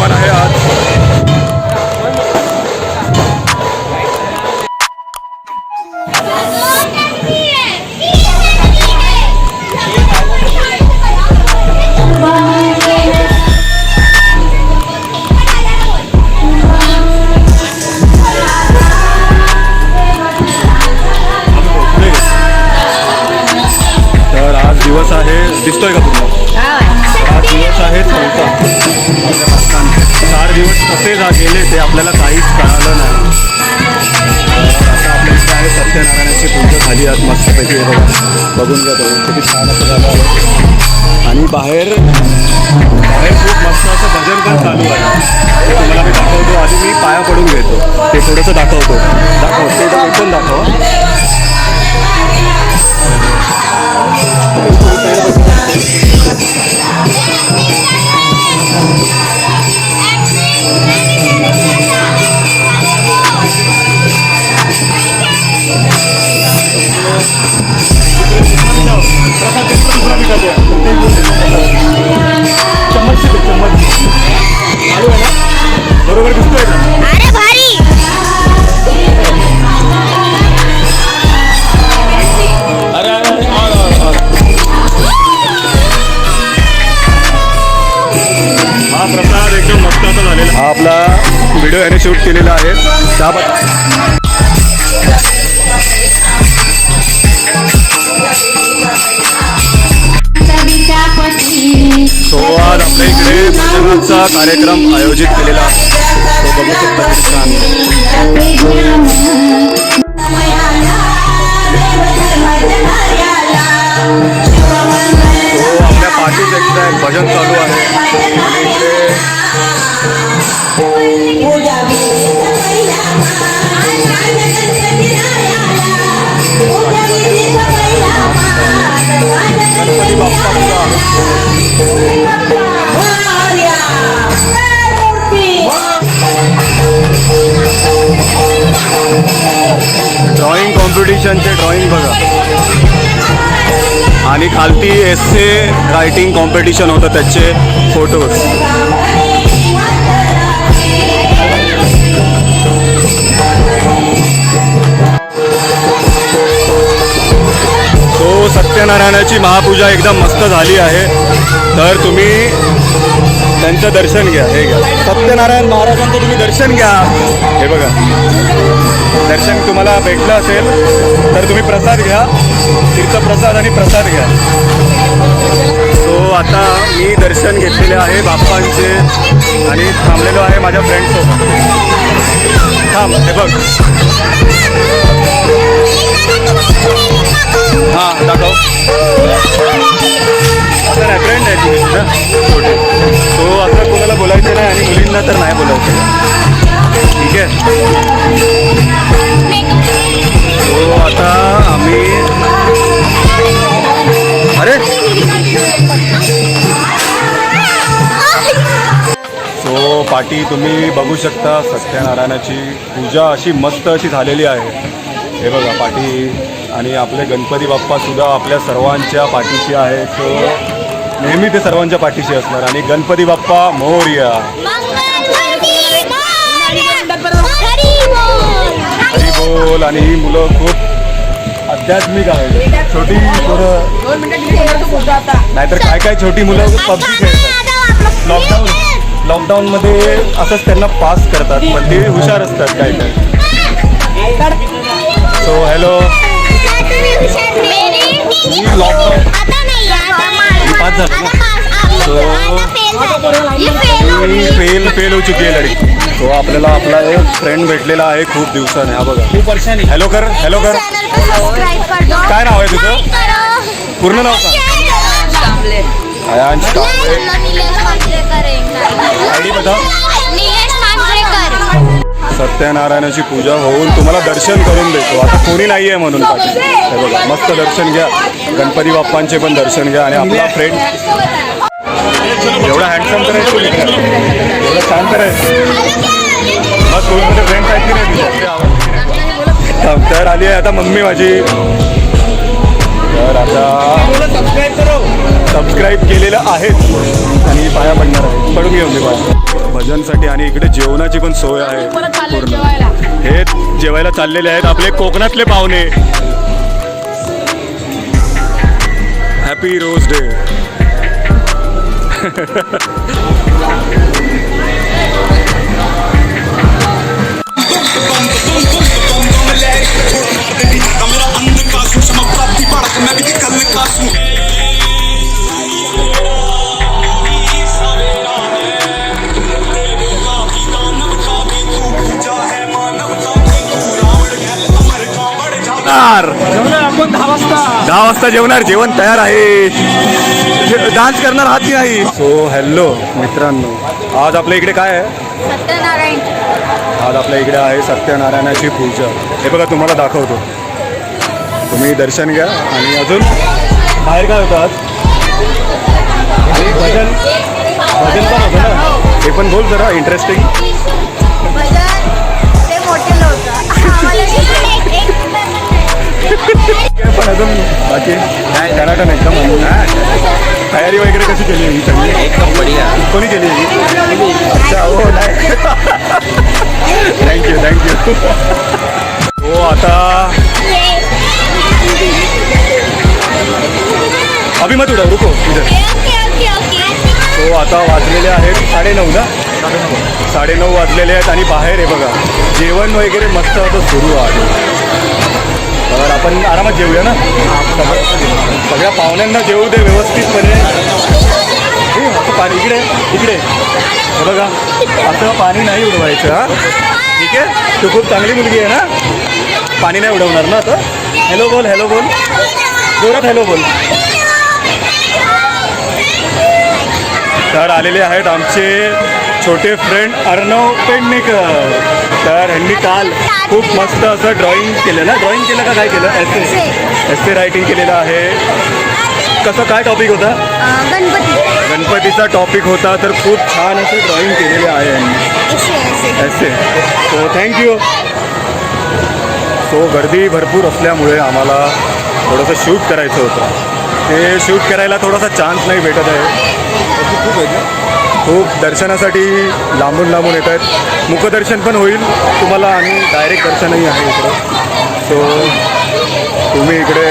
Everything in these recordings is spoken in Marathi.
आगमन आहे आज. तर आज दिवस आहे, दिसतोय का तुम्हाला? आज दिवस आहे 4था. 4 दिवस कसे गेले ते आपल्याला काहीच कळालं नाही. आता आपल्या इथे आहे सत्यनारायणाची पूजा झाली आज मस्तपैकी. हे बघून घ्या तुम्ही किती छान असं झालं आहे. आणि बाहेर खूप मस्त असं भजन पण चालू आहे. ते तुम्हाला मी दाखवतो. आधी मी पाया पडून घेतो, ते थोडंसं दाखवतो. ते इथून दाखव. बरोबर दिसतोय का? अरे भारी. हा प्रसाद एकदम मस्त असा झालेला. हा आपला व्हिडिओ याने शूट केलेला आहे. सो आज आपल्या इकडे भजनाचा कार्यक्रम आयोजित केलेला आहे. तो बघू शकता किती छान. तो आपल्या पाठीत एकदा एक भजन चालू आहे. आणि इकडे गणपती बाप्पा ड्रॉइंग कॉम्पिटिशनचे ड्रॉइंग बघा. आणि खालती एस्से रायटिंग कॉम्पिटिशन होतं, त्याचे फोटोज. तो सत्यनारायणाची महापूजा एकदम मस्त झाली आहे. तर तुम्ही त्यांचं दर्शन घ्या. हे घ्या, सत्यनारायण महाराजांचं तुम्ही दर्शन घ्या. हे बघा, दर्शन तुम्हाला भेटलं असेल तर तुम्ही प्रसाद घ्या, तीर्थप्रसाद आणि प्रसाद घ्या. सो आता मी दर्शन घेतलेले आहे बाप्पांचे आणि थांबलेलो आहे माझ्या फ्रेंडसोबत. थांब, हे बघ. हां दाखव. असं नाही, फ्रेंड आहे तुम्ही ना छोटे. सो असं कोणाला बोलायचं नाही आणि मुलींना तर नाही बोलायचं. ठीक आहे. सो आता आम्ही अरे सो पाठी तुम्ही बघू शकता. सत्यनारायणाची पूजा अशी मस्त अशी झालेली आहे. हे बघा पाठी. आणि आपले गणपती बाप्पा सुद्धा आपल्या सर्वांच्या पाठीशी आहे. सो नेहमी ते सर्वांच्या पाठीशी असणार. आणि गणपती बाप्पा मोरया. हरी बोल. आणि ही मुलं खूप आध्यात्मिक आहेत. छोटी थोडं नाहीतर काय छोटी मुलं पबजी खेळतात. लॉकडाऊनमध्ये असंच त्यांना पास करतात, पण ते हुशार असतात काय. So hello. लॉकडाऊन पास झालं ना. फेल हो चुकी आहे लढी. तो आपल्याला आपला एक फ्रेंड भेटलेला आहे खूप दिवसाने. हा बघा, खूप वर्षांनी. हॅलो कर. काय नाव आहे तुझं? पूर्ण नाव का? आयांश कांबळे. आयडी बता. सत्यनारायणाची पूजा होऊन तुम्हाला दर्शन करून देतो. आता कोणी नाही आहे म्हणून पाठी. हे बघा, मस्त दर्शन घ्या. गणपती बाप्पांचे पण दर्शन घ्या. आणि आपला फ्रेंड एवढा हँडसम तर आहे, एवढं छान तर आहे. मग स्कूलमध्ये फ्रेंड्स आहेत की नाही तुझ्या? तर आली आहे आता मम्मी माझी. तर आता सबस्क्राईब केलेलं आहेच आणि पाया पडणार आहे. पडून घेऊन मी पाया भजनसाठी. आणि इकडे जेवणाची पण सोय आहे पूर्ण. हे जेवायला चाललेले आहेत आपले कोकणातले पाहुणे. Happy rose day. आपण 10 वाजता जेवणार. जेवण तयार आहे. डान्स करणार आहात की नाही? सो हॅलो मित्रांनो, आज आपल्या इकडे काय आहे? सत्यनारायण. आज आपल्या इकडे आहे सत्यनारायणाची पूजा. हे बघा तुम्हाला दाखवतो. तुम्ही दर्शन घ्या. आणि अजून बाहेर काय होतं आज? भजन भजन पण होतं ना. हे पण बोल जरा इंटरेस्टिंग. भजन ते मोठे लोक पण अजून बाकी काय टनाटन एकदम. तयारी वगैरे कशी केली ही सगळी? एकदम बढिया. कोणी केली? अच्छा हो नाही. थँक्यू. हो आता अभी मत उडव रुको इधर. हो आता वाजलेले आहेत 9:30 ना. 9:30 वाजलेले आहेत आणि बाहेर आहे बघा जेवण वगैरे मस्त असं सुरू आहे. तर आपण आरामात जेवूया ना. सगळ्या पाहुण्यांना जेवू दे व्यवस्थितपणे. असं पाणी इकडे हे बघा असं पाणी नाही उडवायचं. हां ठीक आहे. तू खूप चांगली मुलगी आहे ना. पाणी नाही उडवणार ना आता. हॅलो बोल जोरात हॅलो बोल. तर आलेले आहेत आमचे छोटे फ्रेंड अर्णव पेडणेकर. तर ह्यांनी काल खूप मस्त असं ड्रॉइंग केलं ना. ड्रॉइंग केलं का काय केलं? एस्से रायटिंग केलेलं आहे. कसं काय टॉपिक होता? गणपतीचा टॉपिक होता. तर खूप छान असं ड्रॉइंग केलेले आहे यांनी एस्से. So thank you. सो गर्दी भरपूर असल्यामुळे आम्हाला थोडंसं शूट करायचं होतं. ते शूट करायला थोडासा चान्स नाही भेटत आहे. खूप दर्शनासाठी लांबून येत आहेत. मुखदर्शन पण होईल तुम्हाला आणि डायरेक्ट दर्शनही आहे इकडं. सो तुम्ही इकडे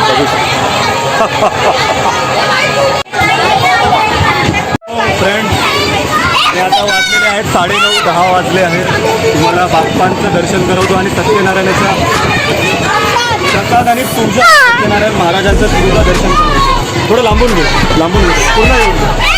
बघू शकता. फ्रेंड्स आणि आता वाजलेले आहेत 9:30-10 वाजले आहेत. तुम्हाला बाप्पांचं दर्शन करवतो आणि सत्यनारायणाच्या प्रसाद आणि पूजा सत्यनारायण महाराजांचं पूजा दर्शन करतो. थोडं लांबून घे पूर्ण येऊन घे.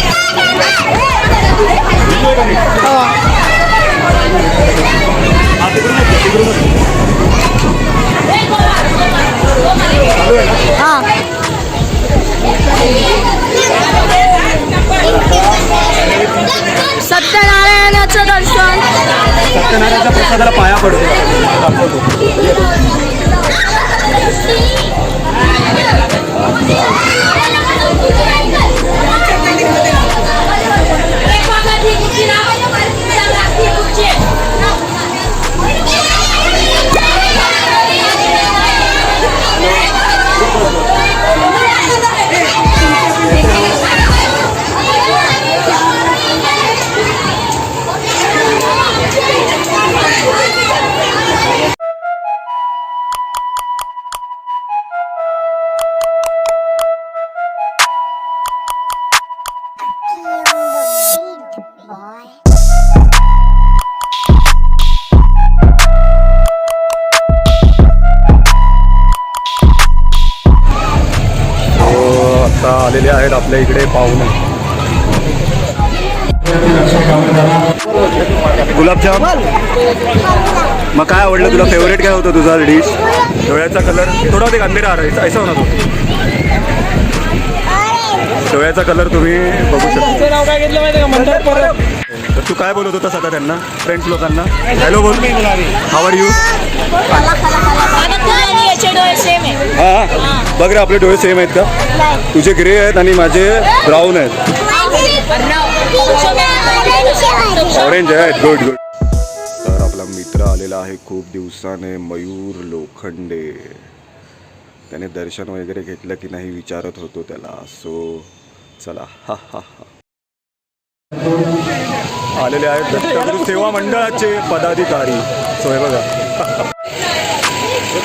सत्यनारायणाचं दर्शन. सत्यनारायणाच्या प्रसादाला पाया पडतो. आलेले आहेत आपल्या इकडे पाहुणे. गुलाबजाम. मग काय आवडलं तुला? फेवरेट काय होतं तुझा डिश? डोळ्याचा कलर थोडा ते अंधेरा आ रहा है ऐसा होना तो. डोळ्याचा कलर तुम्ही बघू शकता. तर तू काय बोलत होतास आता त्यांना फ्रेंड्स लोकांना? हॅलो बोल. How are you? हां बघ रे आपले डोळे सेम आहेत का? तुझे ग्रे आहेत आणि माझे ब्राऊन आहेत. ऑरेंज आहेत. गुड. तर आपला मित्र आलेला आहे खूप दिवसाने, मयूर लोखंडे. त्याने दर्शन वगैरे घेतलं की नाही विचारत होतो त्याला. सो चला. हा हा हा. आलेले आहेत दत्तगुरु सेवा मंडळाचे पदाधिकारी. सो हे बघा.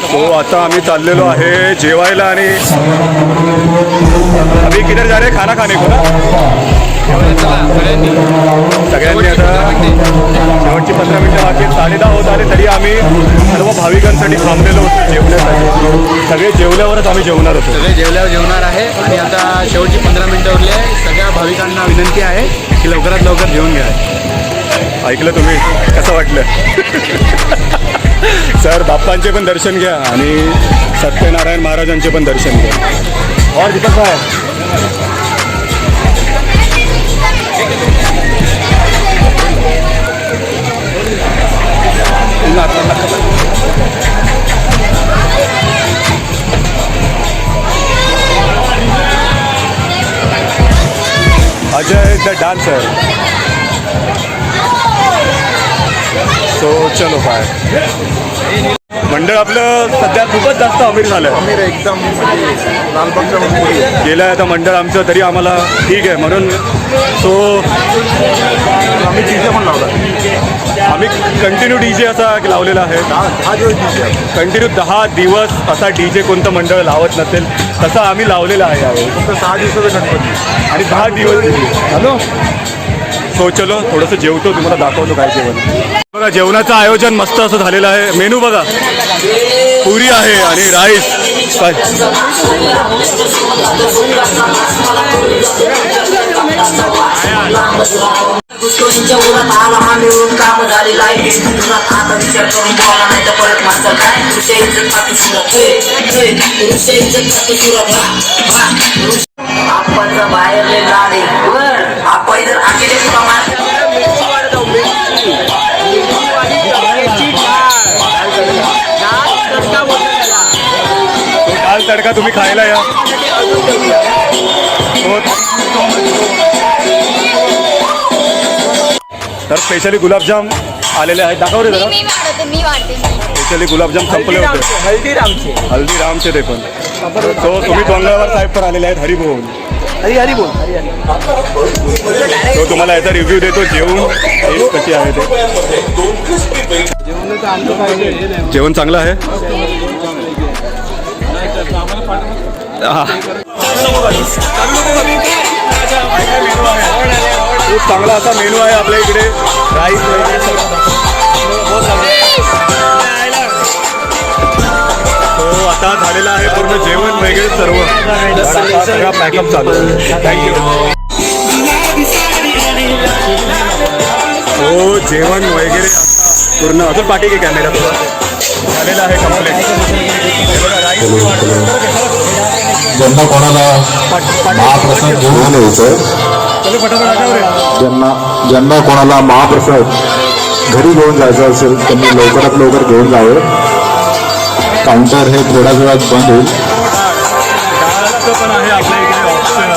सो आता आम्ही चाललेलो आहे जेवायला आणि अभी किधर जा रहे खाना खाने को ना. सगळ्यांनी आता शेवटची 15 मिनिटं बाकी 10:30 होत आले तरी आम्ही सर्व भाविकांसाठी थांबलेलो होतो जेवण्यासाठी. सगळे जेवल्यावरच आम्ही जेवणार होतो. सगळे जेवल्यावर जेवणार आहे आणि आता शेवटची 15 मिनिटं उरली आहे. सगळ्या भाविकांना विनंती आहे की लवकरात लवकर जेवून घ्या. ऐकलं तुम्ही? कसं वाटलं? सर बाप्पांचे पण दर्शन घ्या आणि सत्यनारायण महाराजांचे पण दर्शन घ्या. और दीपक भाई अजय द डान्सर. सो चलो बाय. मंडळ आपलं सध्या खूपच जास्त अमीर झालं. अमीर एकदम लालबागच्या गेलं आता मंडळ आमचं तरी आम्हाला ठीक आहे म्हणून. सो आम्ही डीजे पण लावला. आम्ही कंटिन्यू डी जे असा लावलेला आहे. 10 दिवस डीजे. कंटिन्यू 10 दिवस असा डी जे कोणतं मंडळ लावत नसेल तसा आम्ही लावलेला आहे यावेळी. फक्त 6 दिवसाचा गणपती आणि 10 दिवस. हॅलो. सो चलो थोडंसं जेवतो तुम्हाला दाखवतो काय जेवण. बघा जेवणाचं आयोजन मस्त असं झालेलं आहे. मेनू बघा पुरी आहे आणि राईस. घुसखोरीच्या उरात आला हा मिळून काम झालेला आहे. तुझात आता विचार करून बोला नाही तर परत मागचं काय तुझ्या इज्जत खाती सुरत तुझ्या इज्जत खाती सुरत. आपण बाहेरले लाडे आपण जर आकेले तुला दाल तडका तुम्ही खायला या. तर स्पेशली गुलाबजाम आलेले आहेत. दाखव रे जरा. मी वाढते. स्पेशली गुलाबजाम संपले होते. हल्दीरामचे ते पण. सो तुम्ही डोंगरावर साहेब पण आलेले आहेत. हरिभोन. हरी बोल. तो तुम्हाला याचा रिव्ह्यू देतो जेवून टेस्ट कशी आहे ते. जेवण चांगलं आहे. हा. खूप चांगला असा मेनू आहे आपल्या इकडे. राईस वगैरे तो आता झालेला आहे पूर्ण जेवण वगैरे सर्व. आता सगळा पॅकअप चालू आहे. थँक्यू. हो जेवण वगैरे पूर्ण अजून पाठी घे कॅमेरा तुला झालेला आहे कम्प्लीट. ज्यांना कोणाला महाप्रसाद घेऊन यायचं, ज्यांना कोणाला महाप्रसाद घरी घेऊन जायचं असेल त्यांनी लवकरात लवकर घेऊन जावे. काउंटर हे थोड्या वेळात बंद होईल. पण आहे आपल्या इकडे ऑप्शन.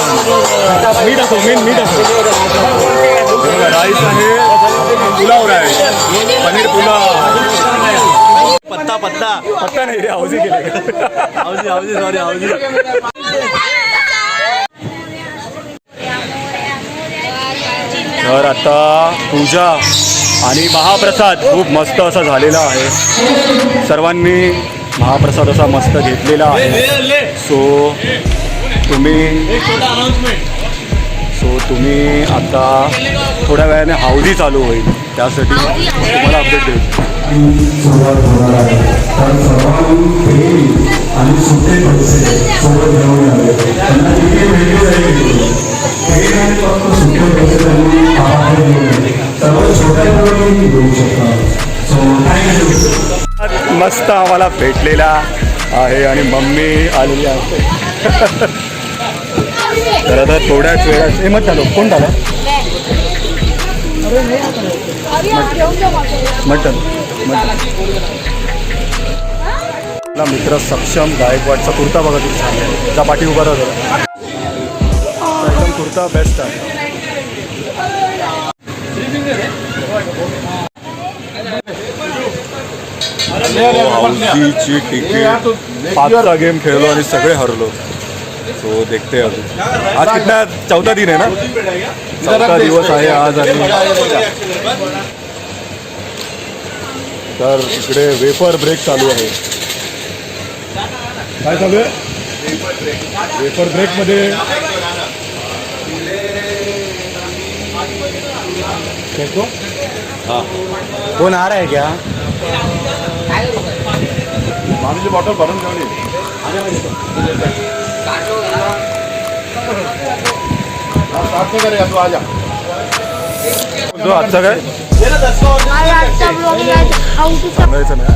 मीठ असो मीठ असो. राईस आहे. पुलाव आहे. पनीर पुलाव. पत्ता नाही रे. हाऊजी गेले. Housie sorry housie. तर आता पूजा आणि महाप्रसाद खूप मस्त असा झालेला आहे. सर्वांनी महाप्रसाद असा मस्त घेतलेला आहे. सो तुम्ही आता थोड्या वेळाने हाऊदी चालू होईल त्यासाठी तुम्हाला अपडेट देईल. सुरुवात होणार आहे. कारण सर्वांनी फेरी आणि सुट्टे पैसे सोबत घेऊन आले. त्यांना तिथे भेटले जाईल. फेरी आणि फक्त सुट्टे पैसे त्यांनी आहार घेऊन आले. सर्व छोट्या प्रमाणे घेऊ शकतात. So thank you. मस्त आम्हाला भेटलेला आहे आणि मम्मी आलेली आहे. तर आता थोड्याच वेळात हे मत झालं. कोण झालं? मटन. आपला मित्र सक्षम गायकवाडचा कुर्ता बघा किती छान आहे. त्या पाठी उभा राहतो. एकदम कुर्ता बेस्ट आहे. मित्रांनो हौसीची तिकीट 5चा गेम खेळलो आणि सगळे हरलो. सो देखते अजून आज कितना 14 दिन आहे ना, 14 दिवस आहे आज. आणि तर इकडे वेफर ब्रेक चालू आहे. काय चालू आहे? वेफर ब्रेक मध्ये कोण आ रहा है क्या? पाण्याची बॉटल भरून ठेवली. तो आजचा काय माझ्या आजचा ब्लॉग हाऊ टू सांगायचं नाही.